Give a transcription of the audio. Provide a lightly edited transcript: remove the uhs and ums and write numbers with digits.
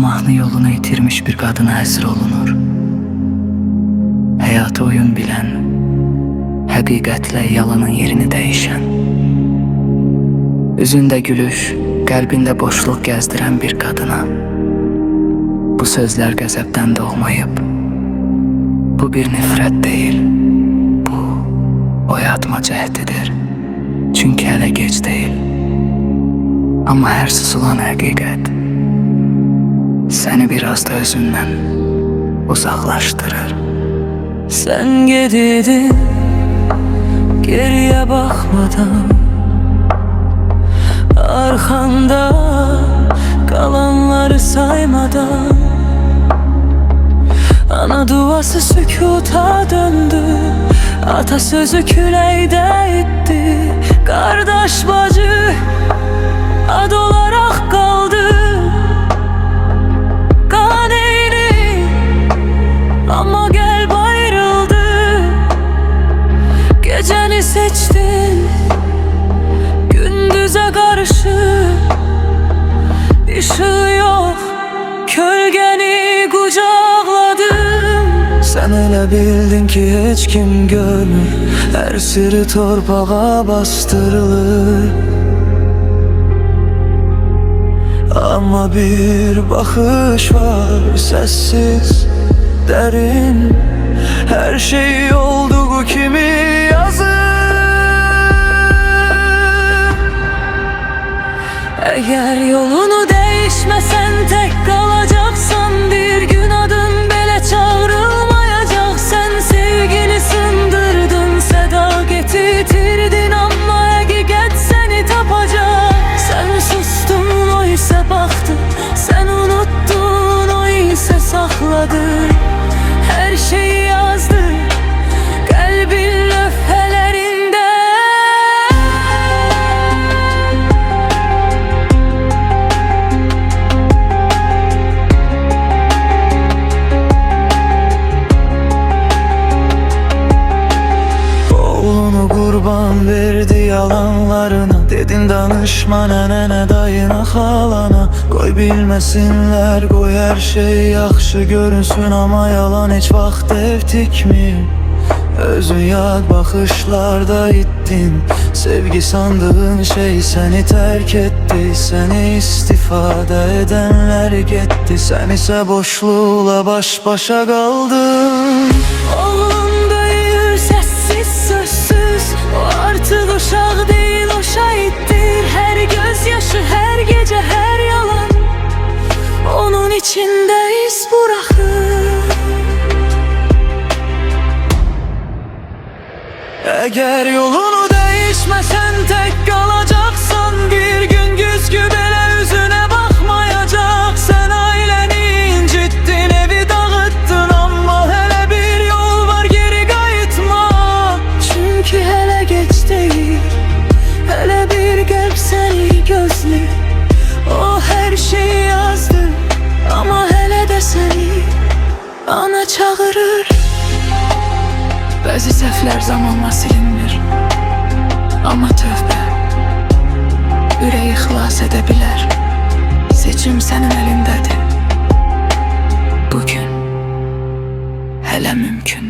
mahnı yolunu itirmiş bir kadına esir olunur. Hayatı oyun bilen, həqiqətlə yalanın yerini değişen, üzünde gülüş, kalbinde boşluk gezdiren bir kadına. Bu sözler qəzəbdən doğmayıp, bu bir nifrət değil, bu oyatma cəhdidir. Çünkü hələ geç değil. Ama her susulan həqiqət seni biraz da özündən uzaklaştırır. Sen gididin geriye bakmadan, arkanda kalanları saymadan. Ana duası sükuta döndü, atasözü küleyde itti. Kardeş bacı ad olarak kaldı. Kan eğri ama gel ayrıldı. Geceni seçtin gündüze karşı, ışığı yok kölgeni kucakladım. Sen elə bildin ki hiç kim görmür, her sırrı torpağa bastırılır. Ama bir bakış var sessiz, derin, her şey olduğu kimi yazır. Eğer yolunu değişmesen tek kalacaksan, bir gün adın bile çağrılmayacak. Sen sevgini sındırdın, sedakati yitirdin ama hakikat seni tapacak. Sen sustun, o ise baktı. Sen unuttun, o ise sakladı. Her şeyi yazdı kalbin lövhelerinde. Oğlunu kurban verdi yalanlarına, dedin danışma nenene, dayına, halana. Koy bilmesinler, koy her şey yaxşı görünsün, ama yalan hiç vaxt ev tikmir. Özü yad bakışlarda ittin, sevgi sandığın şey seni terk etti. Seni istifade edenler gitti, sen ise boşluğla baş başa kaldın. Oğlum büyür sessiz sözsüz, o artık uşak değil, o şahittir. Her gözyaşı, her gece, her yalan onun içinde iz bırakır. Eğer yolunu değişmesen tek kalacaksan, bir gün güzgü bile yüzüne bakmayacak. Sen aileni incittin, evi dağıttın, ama hele bir yol var geri kayıtma. Çünkü hele geç değil, hele bir kalp seni gözlü. O her şeyi yazdı ama hele de seni ana çağırır. Bəzi səhvlər zamanla silinmir, ama tövbə ürəyi xilas edə bilər. Seçim sənin əlindədir, bugün hələ mümkün.